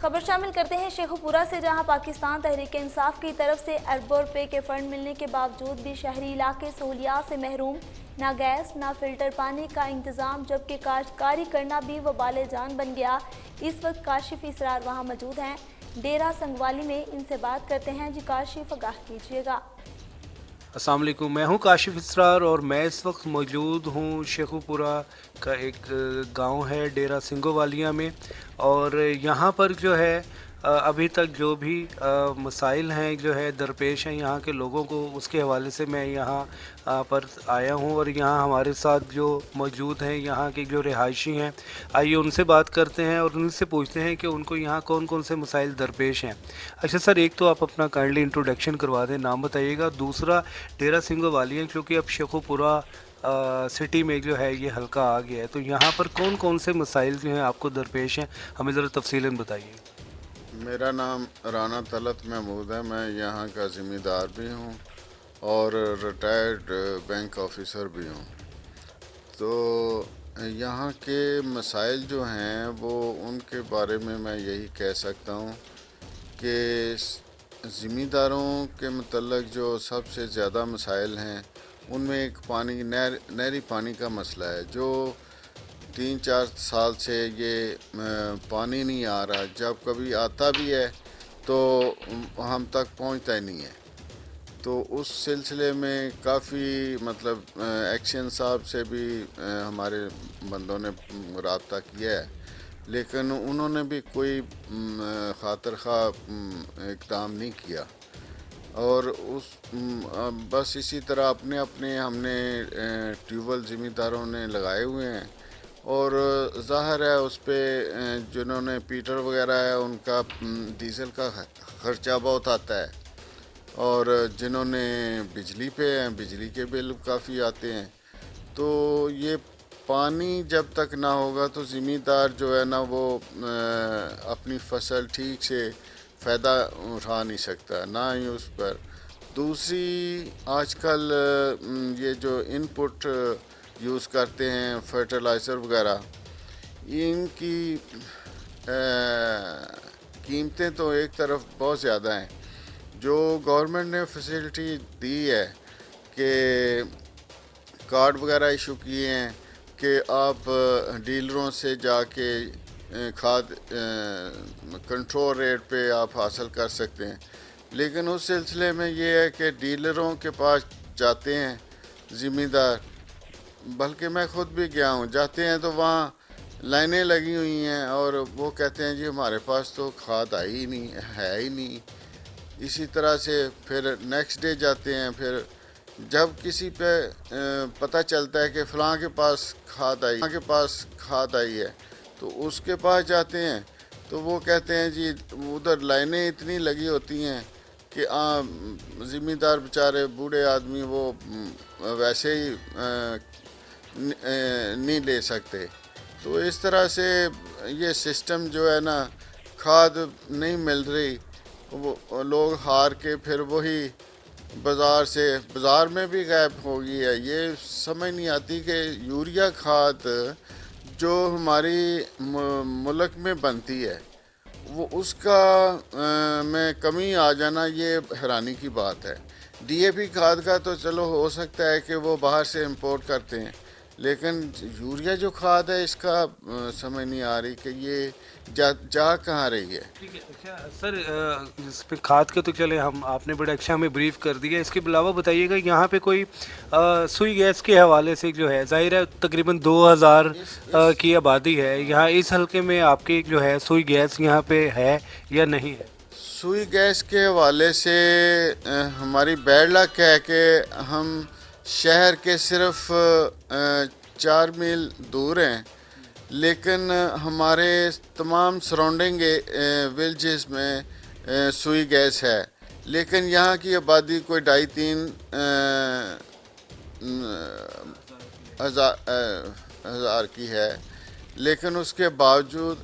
خبر شامل کرتے ہیں شیخوپورہ سے، جہاں پاکستان تحریک انصاف کی طرف سے اربوں روپے کے فنڈ ملنے کے باوجود بھی شہری علاقے سہولیات سے محروم، نہ گیس نہ فلٹر پانی کا انتظام، جبکہ کاشتکاری کرنا بھی وبال جان بن گیا۔ اس وقت کاشف اسرار وہاں موجود ہیں، ڈیرہ سنگوالی میں، ان سے بات کرتے ہیں۔ جی کاشف، آگاہ کیجیے گا۔ السلام علیکم، میں ہوں کاشف اسرار اور میں اس وقت موجود ہوں شیخوپورہ کا ایک گاؤں ہے ڈیرہ سنگوالیہ میں، اور یہاں پر جو ہے ابھی تک جو بھی مسائل ہیں جو ہے درپیش ہیں یہاں کے لوگوں کو، اس کے حوالے سے میں یہاں پر آیا ہوں، اور یہاں ہمارے ساتھ جو موجود ہیں یہاں کے جو رہائشی ہیں، آئیے ان سے بات کرتے ہیں اور ان سے پوچھتے ہیں کہ ان کو یہاں کون کون سے مسائل درپیش ہیں۔ اچھا سر، ایک تو آپ اپنا کائنڈلی انٹروڈکشن کروا دیں، نام بتائیے گا۔ دوسرا، ڈیرہ سنگوالیہ کیونکہ اب شیخوپورہ سٹی میں جو ہے یہ حلقہ آ گیا ہے، تو یہاں پر کون کون سے مسائل جو ہیں آپ کو درپیش ہیں، ہمیں ذرا تفصیلاً بتائیے۔ میرا نام رانا طلعت محمود ہے، میں یہاں کا ذمہ دار بھی ہوں اور ریٹائرڈ بینک آفیسر بھی ہوں۔ تو یہاں کے مسائل جو ہیں وہ ان کے بارے میں یہی کہہ سکتا ہوں کہ ذمہ داروں کے متعلق جو سب سے زیادہ مسائل ہیں ان میں ایک نہری پانی کا مسئلہ ہے، جو 3-4 سال سے یہ پانی نہیں آ رہا، جب کبھی آتا بھی ہے تو ہم تک پہنچتا ہی نہیں ہے۔ تو اس سلسلے میں کافی ایکشن صاحب سے بھی ہمارے بندوں نے رابطہ کیا ہے، لیکن انہوں نے بھی کوئی خاطر خواہ اقدام نہیں کیا، اور بس اسی طرح اپنے ہم نے ٹیوب ویل ذمہ داروں نے لگائے ہوئے ہیں، اور ظاہر ہے اس پہ جنہوں نے پیٹر وغیرہ ہے ان کا ڈیزل کا خرچہ بہت آتا ہے، اور جنہوں نے بجلی پہ ہیں بجلی کے بل کافی آتے ہیں۔ تو یہ پانی جب تک نہ ہوگا تو ذمہ دار جو ہے نا وہ اپنی فصل ٹھیک سے فائدہ اٹھا نہیں سکتا، نہ ہی اس پر۔ دوسری، آج کل یہ جو ان پٹ یوز کرتے ہیں فرٹیلائزر وغیرہ، ان کی قیمتیں تو ایک طرف بہت زیادہ ہیں۔ جو گورنمنٹ نے فیسلٹی دی ہے کہ کارڈ وغیرہ ایشو کیے ہیں کہ آپ ڈیلروں سے جا کے کھاد کنٹرول ریٹ پہ آپ حاصل کر سکتے ہیں، لیکن اس سلسلے میں یہ ہے کہ ڈیلروں کے پاس جاتے ہیں ذمہ دار، بلکہ میں خود بھی گیا ہوں، جاتے ہیں تو وہاں لائنیں لگی ہوئی ہیں اور وہ کہتے ہیں جی ہمارے پاس تو کھاد آئی ہی نہیں ہے ہی نہیں۔ اسی طرح سے پھر نیکسٹ ڈے جاتے ہیں، پھر جب کسی پہ پتہ چلتا ہے کہ فلاں کے پاس کھاد آئی ہے تو اس کے پاس جاتے ہیں، تو وہ کہتے ہیں جی ادھر لائنیں اتنی لگی ہوتی ہیں کہ ذمہ دار بیچارے بوڑھے آدمی وہ ویسے ہی نہیں لے سکتے۔ تو اس طرح سے یہ سسٹم جو ہے نا، کھاد نہیں مل رہی، وہ لوگ ہار کے پھر وہی بازار میں بھی غائب ہو گئی ہے۔ یہ سمجھ نہیں آتی کہ یوریا کھاد جو ہماری ملک میں بنتی ہے وہ اس کا میں کمی آ جانا، یہ حیرانی کی بات ہے۔ ڈی اے پی کھاد کا تو چلو ہو سکتا ہے کہ وہ باہر سے امپورٹ کرتے ہیں، لیکن یوریا جو کھاد ہے اس کا سمجھ نہیں آ رہی کہ یہ جا کہاں رہی ہے۔ ٹھیک ہے۔ اچھا سر، اس پہ کھاد کے تو چلے آپ نے بڑا اچھا ہمیں بریف کر دیا، اس کے علاوہ بتائیے گا یہاں پہ کوئی سوئی گیس کے حوالے سے جو ہے، ظاہر ہے تقریباً 2000 کی آبادی ہے یہاں، اس حلقے میں آپ کی جو ہے سوئی گیس یہاں پہ ہے یا نہیں ہے؟ سوئی گیس کے حوالے سے ہماری بیڈ لک ہے کہ ہم شہر کے صرف 4 میل دور ہیں، لیکن ہمارے تمام سراؤنڈنگ ولیجز میں سوئی گیس ہے، لیکن یہاں کی آبادی کوئی 2.5-3 ہزار کی ہے، لیکن اس کے باوجود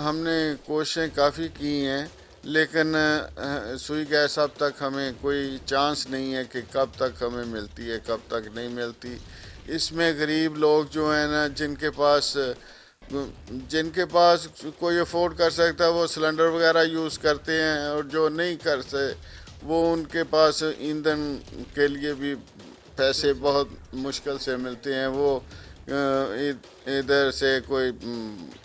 ہم نے کوششیں کافی کی ہیں، لیکن سوئی گیس اب تک ہمیں کوئی چانس نہیں ہے کہ کب تک ہمیں ملتی ہے کب تک نہیں ملتی۔ اس میں غریب لوگ جو ہیں نا، جن کے پاس جن کے پاس کوئی افورڈ کر سکتا ہے وہ سلنڈر وغیرہ یوز کرتے ہیں، اور جو نہیں کر سکتے وہ ان کے پاس ایندھن کے لیے بھی پیسے بہت مشکل سے ملتے ہیں، وہ ادھر سے کوئی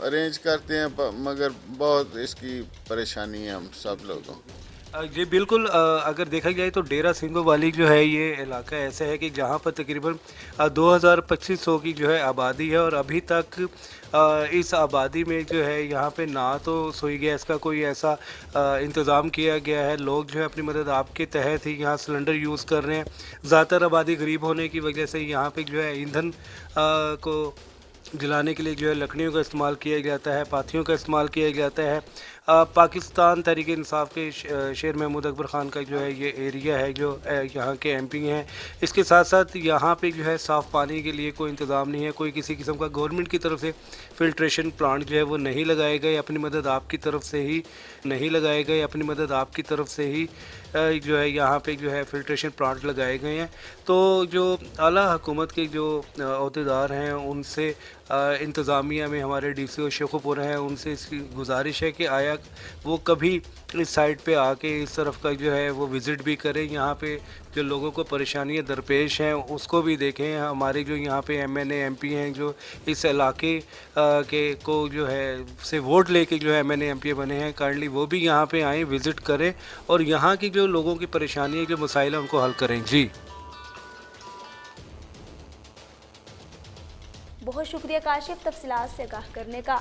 ارینج کرتے ہیں، مگر بہت اس کی پریشانی ہے ہم سب لوگوں کو۔ جی بالکل، اگر دیکھا جائے تو ڈیرہ سنگھو والی جو ہے یہ علاقہ ایسا ہے کہ جہاں پر تقریباً 2250 کی جو ہے آبادی ہے، اور ابھی تک اس آبادی میں جو ہے یہاں پہ نہ تو سوئی گیس کا کوئی ایسا انتظام کیا گیا ہے۔ لوگ جو ہے اپنی مدد آپ کے تحت ہی یہاں سلنڈر یوز کر رہے ہیں۔ زیادہ تر آبادی غریب ہونے کی وجہ سے یہاں پہ جو ہے ایندھن کو جلانے کے لیے جو ہے لکڑیوں کا استعمال کیا جاتا ہے، پاتھیوں کا استعمال کیا جاتا ہے۔ پاکستان تحریک انصاف کے شیر محمود اکبر خان کا جو ہے یہ ایریا ہے جو یہاں کے ایم پی ہیں۔ اس کے ساتھ ساتھ یہاں پہ جو ہے صاف پانی کے لیے کوئی انتظام نہیں ہے، کوئی کسی قسم کا گورنمنٹ کی طرف سے فلٹریشن پلانٹ جو ہے وہ نہیں لگائے گئے، اپنی مدد آپ کی طرف سے ہی نہیں لگائے گئے، اپنی مدد آپ کی طرف سے ہی جو ہے یہاں پہ جو ہے فلٹریشن پلانٹ لگائے گئے ہیں۔ تو جو اعلیٰ حکومت کے جو عہدیدار ہیں ان سے انتظامیہ میں ہمارے ڈی سی او شیخو پورہ ہیں، ان سے اس کی گزارش ہے کہ آیا وہ کبھی اس سائٹ پہ آ کے اس طرف کا جو ہے وہ وزٹ بھی کریں، یہاں پہ جو لوگوں کو پریشانیاں درپیش ہیں اس کو بھی دیکھیں۔ ہمارے جو یہاں پہ M N A M P ہیں جو اس علاقے کے کو جو ہے سے ووٹ لے کے جو ہے M N A M P بنے ہیں، کائنڈلی وہ بھی یہاں پہ آئیں، وزٹ کریں اور یہاں کی جو لوگوں کی پریشانیاں جو مسائل ہیں ان کو حل کریں۔ جی بہت شکریہ کاشف تفصیلات سے آگاہ کرنے کا۔